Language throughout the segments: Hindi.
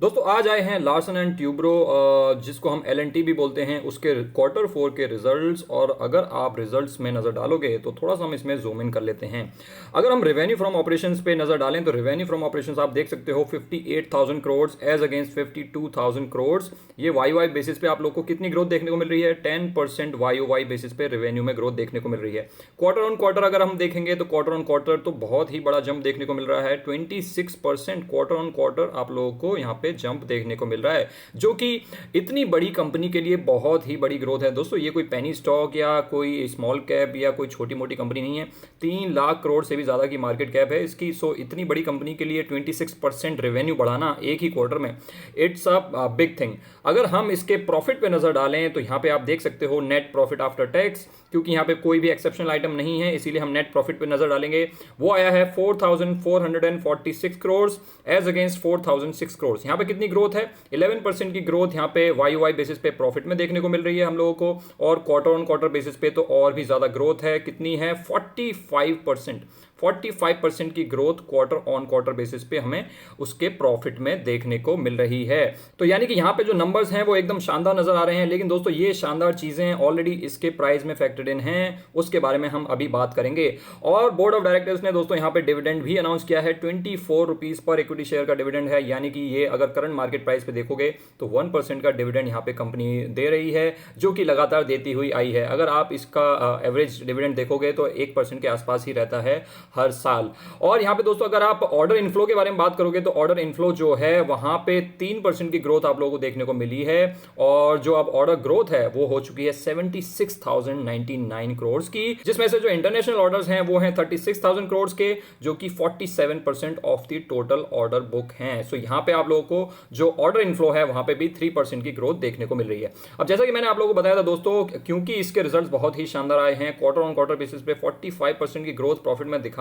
दोस्तों आज आए हैं लार्सन एंड ट्यूब्रो जिसको हम एल&टी भी बोलते हैं उसके Q4 के रिजल्ट्स। और अगर आप रिजल्ट्स में नज़र डालोगे तो थोड़ा सा हम इसमें जूम इन कर लेते हैं। अगर हम रेवेन्यू फ्रॉम ऑपरेशंस पे नज़र डालें तो रेवेन्यू फ्रॉम ऑपरेशंस आप देख सकते हो 58,000 करोड़ एज अगेंस्ट 52,000 करोड़। ये वाई बेसिस पे आप लोग को कितनी ग्रोथ देखने को मिल रही है? 10% वाई बेसिस पे रेवेन्यू में ग्रोथ देखने को मिल रही है। क्वार्टर ऑन क्वार्टर अगर हम देखेंगे तो क्वार्टर ऑन क्वार्टर तो बहुत ही बड़ा जंप देखने को मिल रहा है। 26% क्वार्टर ऑन क्वार्टर आप लोगों को यहाँ पे जंप देखने को मिल रहा है, जो कि इतनी बड़ी कंपनी के लिए बहुत ही बड़ी ग्रोथ है। दोस्तों ये कोई पेनी स्टॉक या कोई स्मॉल कैप या कोई छोटी मोटी कंपनी नहीं है। 3 लाख करोड़ से भी ज्यादा की मार्केट कैप है इसकी। सो इतनी बड़ी कंपनी के लिए 26% रेवेन्यू बढ़ाना एक ही क्वार्टर में, इट्स अ बिग थिंग। अगर हम इसके प्रॉफिट पे नजर डालें तो यहाँ पे आप देख सकते हो नेट प्रॉफिट आफ्टर टैक्स, क्योंकि यहाँ पे कोई भी एक्सेप्शनल आइटम नहीं है इसीलिए हम नेट प्रॉफिट पे नजर डालेंगे। वो आया है 4,446 करोड़ एज अगेंस्ट 4,006 करोड़। यहाँ पे कितनी ग्रोथ है? 11% की ग्रोथ यहाँ पे वाई बेसिस पे प्रॉफिट में देखने को मिल रही है हम लोगों को। और क्वार्टर ऑन क्वार्टर बेसिस पे तो और भी ज्यादा ग्रोथ है। कितनी है? 45% की growth quarter on quarter basis पे हमें उसके प्रॉफिट में देखने को मिल रही है। तो यानी कि यहाँ पे जो नंबर्स हैं वो एकदम शानदार नजर आ रहे हैं। लेकिन दोस्तों ये शानदार चीजें ऑलरेडी इसके प्राइस में फैक्टर्ड इन हैं, उसके बारे में हम अभी बात करेंगे। और बोर्ड ऑफ डायरेक्टर्स ने दोस्तों यहाँ पे डिविडेंड भी अनाउंस किया है। 24 रुपीज पर इक्विटी शेयर का डिविडेंड है, यानी कि ये अगर करंट मार्केट प्राइस पे देखोगे तो 1% का डिविडेंड यहाँ पे कंपनी दे रही है, जो कि लगातार देती हुई आई है। अगर आप इसका एवरेज डिविडेंड देखोगे तो 1% के आसपास ही रहता है हर साल। और यहाँ पे दोस्तों अगर आप ऑर्डर इनफ्लो के बारे में बात करोगे तो ऑर्डर इनफ्लो जो है वहां पे 3% की ग्रोथ आप लोगों को देखने को मिली है। और जो अब ऑर्डर ग्रोथ है वो हो चुकी है 76,099 करोड़ की, जिसमें से जो इंटरनेशनल ऑर्डर्स हैं वो हैं 36,000 करोड़ के, जो कि 47% of the total order book हैं। सो यहाँ पे आप लोगों को जो ऑर्डर इनफ्लो है वहां पे भी 3% की ग्रोथ देखने को मिल रही है। अब जैसा कि मैंने आप लोगों को बताया था दोस्तों, क्योंकि इसके रिजल्ट्स बहुत ही शानदार आए हैं, क्वार्टर ऑन क्वार्टर बेसिस पे 45% की ग्रोथ प्रॉफिट में दिखाना,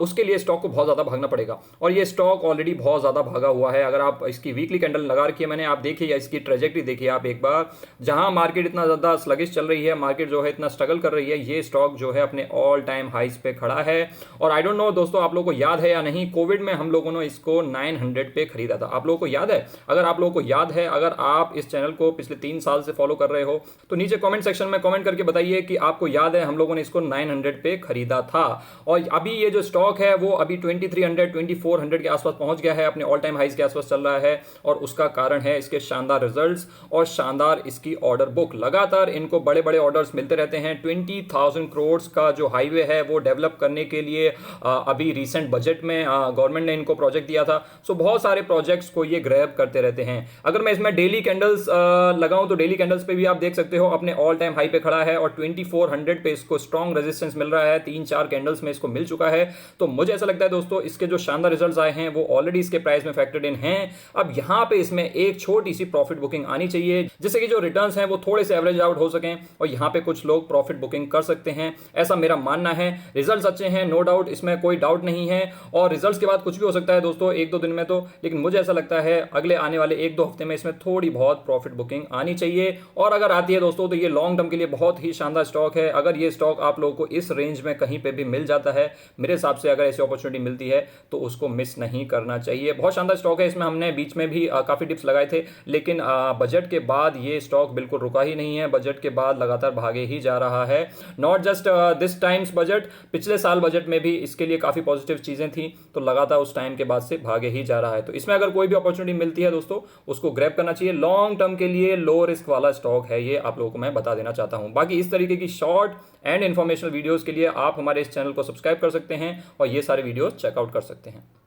उसके लिए स्टॉक को बहुत ज्यादा भागना पड़ेगा। और ये स्टॉक ऑलरेडी बहुत ज्यादा भागा हुआ है। अगर आप इसकी वीकली कैंडल लगा रखी है मैंने, आप देखिए, या इसकी ट्रेजेक्टरी देखिए आप एक बार, जहां मार्केट इतना ज्यादा स्लगिश चल रही है, मार्केट जो है इतना स्ट्रगल कर रही है, ये स्टॉक जो है अपने ऑल टाइम हाइस पे खड़ा है। और आई डोंट नो दोस्तों आप लोगों को याद है या नहीं, कोविड में हम लोगों ने इसको 900 पे खरीदा था। आप लोगों को याद है? अगर आप लोगों को याद है, अगर आप इस चैनल को पिछले 3 साल से फॉलो कर रहे हो तो नीचे कमेंट सेक्शन में कमेंट करके बताइए कि आपको याद है हम लोगों ने इसको 900 पे खरीदा था। और अभी ये जो स्टॉक है वो अभी 2300 2400 के आसपास पहुंच गया है, अपने ऑल टाइम हाइस के आसपास चल रहा है। और उसका कारण है इसके शानदार रिजल्ट्स और शानदार इसकी ऑर्डर बुक। लगातार इनको बड़े बड़े ऑर्डर्स मिलते रहते हैं। 20,000 करोड़ का जो हाईवे है वो डेवलप करने के लिए अभी रिसेंट बजट में गवर्नमेंट ने इनको प्रोजेक्ट दिया था। सो बहुत सारे प्रोजेक्ट्स को ये ग्रैब करते रहते हैं। अगर मैं इसमें डेली कैंडल्स लगाऊं तो डेली कैंडल्स पे भी आप देख सकते हो अपने ऑल टाइम हाई पे खड़ा है और 2400 पे इसको स्ट्रॉन्ग रेजिस्टेंस मिल रहा है। 3-4 कैंडल्स में इसको मिल चुका है। तो मुझे ऐसा लगता है दोस्तों इसके जो शानदार रिजल्ट्स आए हैं वो ऑलरेडी इसके प्राइस में फैक्टर्ड इन हैं। अब यहां पे इसमें एक छोटी सी प्रॉफिट बुकिंग आनी चाहिए, जिससे कि जो रिटर्न्स हैं वो थोड़े से एवरेज आउट हो सकें और यहां पे कुछ लोग प्रॉफिट बुकिंग कर सकते हैं, ऐसा मेरा मानना है। रिजल्ट्स अच्छे हैं, नो डाउट, इसमें कोई डाउट नहीं है। और रिजल्ट्स के बाद कुछ भी हो सकता है दोस्तों 1-2 दिन में तो, लेकिन मुझे ऐसा लगता है अगले आने वाले 1-2 हफ्ते में इसमें थोड़ी बहुत प्रॉफिट बुकिंग आनी चाहिए। और अगर आती है दोस्तों तो ये लॉन्ग टर्म के लिए बहुत ही शानदार स्टॉक है। अगर ये स्टॉक आप लोगों को इस रेंज में कहीं पे भी मिल जाता है, मेरे हिसाब से अगर ऐसी अपॉर्चुनिटी मिलती है तो उसको मिस नहीं करना चाहिए। बहुत शानदार स्टॉक है। इसमें हमने बीच में भी काफी डिप्स लगाए थे, लेकिन बजट के बाद ये स्टॉक बिल्कुल रुका ही नहीं है। बजट के बाद लगातार भागे ही जा रहा है। Not just this times budget, पिछले साल बजट में भी इसके लिए काफी पॉजिटिव चीजें थी, तो लगातार उस टाइम के बाद से भागे ही जा रहा है। तो इसमें अगर कोई भी अपॉर्चुनिटी मिलती है दोस्तों उसको ग्रैब करना चाहिए। लॉन्ग टर्म के लिए लो रिस्क वाला स्टॉक है ये, आप लोगों को मैं बता देना चाहता हूं। बाकी इस तरीके की शॉर्ट एंड इंफॉर्मेशनल वीडियोस के लिए आप हमारे इस चैनल को सब्सक्राइब कर सकते हैं और ये सारे वीडियोस चेकआउट कर सकते हैं।